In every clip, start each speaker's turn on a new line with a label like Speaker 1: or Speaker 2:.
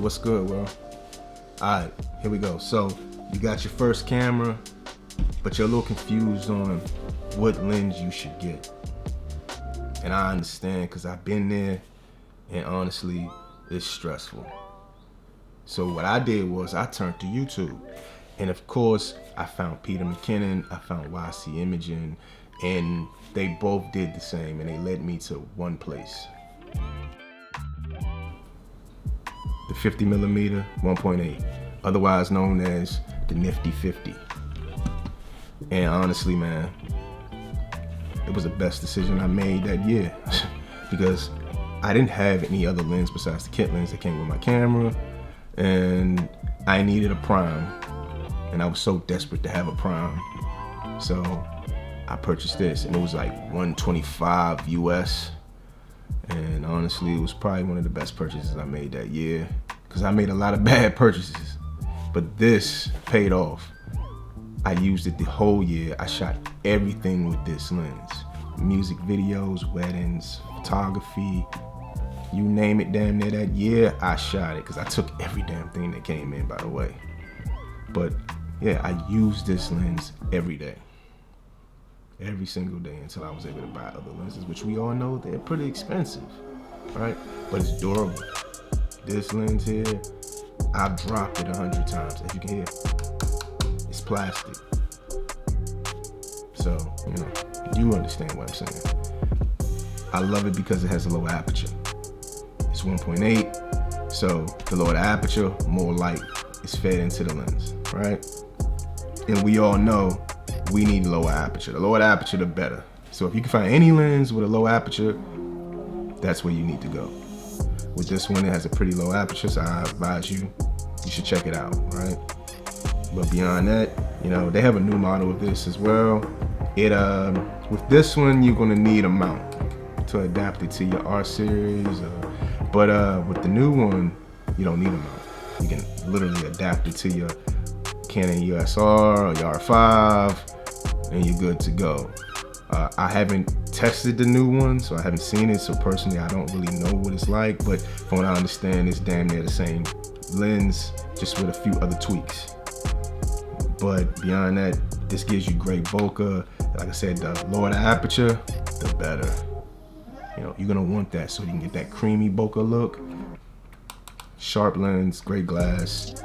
Speaker 1: what's good, bro? Alright, here we go. So, you got your first camera, but you're a little confused on what lens you should get. And I understand, because I've been there, and honestly, it's stressful. So what I did was I turned to YouTube. And of course, I found Peter McKinnon, I found YC Imaging, and they both did the same, and they led me to one place. The 50mm 1.8, otherwise known as the Nifty 50. And honestly, man, it was the best decision I made that year because I didn't have any other lens besides the kit lens that came with my camera, and I needed a prime, and I was so desperate to have a prime. So I purchased this, and it was like $125 US. And honestly, it was probably one of the best purchases I made that year because I made a lot of bad purchases, but this paid off. I used it the whole year. I shot everything with this lens. Music videos, weddings, photography, you name it, damn near that year, I shot it because I took every damn thing that came in, by the way. But yeah, I used this lens every day. Every single day until I was able to buy other lenses, which we all know they're pretty expensive, right? But it's durable. This lens here, I've dropped it 100 times, as you can hear. It's plastic. So, you understand what I'm saying. I love it because it has a low aperture. It's 1.8, so the lower the aperture, more light is fed into the lens, right? And we all know we need lower aperture. The lower the aperture, the better. So if you can find any lens with a low aperture, that's where you need to go. With this one, it has a pretty low aperture, so I advise you should check it out, right? But beyond that, they have a new model of this as well. With this one, you're gonna need a mount to adapt it to your R series. But with the new one, you don't need a mount. You can literally adapt it to your Canon USR or your R5, and you're good to go. I haven't tested the new one, so I haven't seen it, so personally I don't really know what it's like, but from what I understand, it's damn near the same lens, just with a few other tweaks. But beyond that, this gives you great bokeh. Like I said, the lower the aperture, the better. You're gonna want that so you can get that creamy bokeh look. Sharp lens, great glass.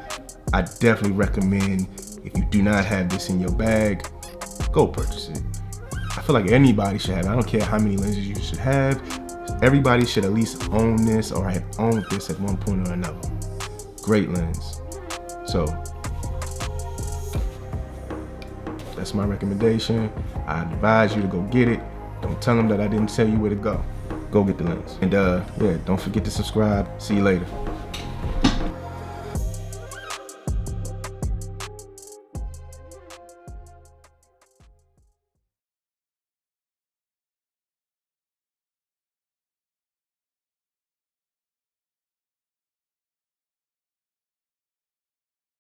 Speaker 1: I definitely recommend, if you do not have this in your bag, go purchase it. I feel like anybody should have it. I don't care how many lenses you should have. Everybody should at least own this or have owned this at one point or another. Great lens. So that's my recommendation. I advise you to go get it. Don't tell them that I didn't tell you where to go. Go get the lens. And yeah, don't forget to subscribe. See you later.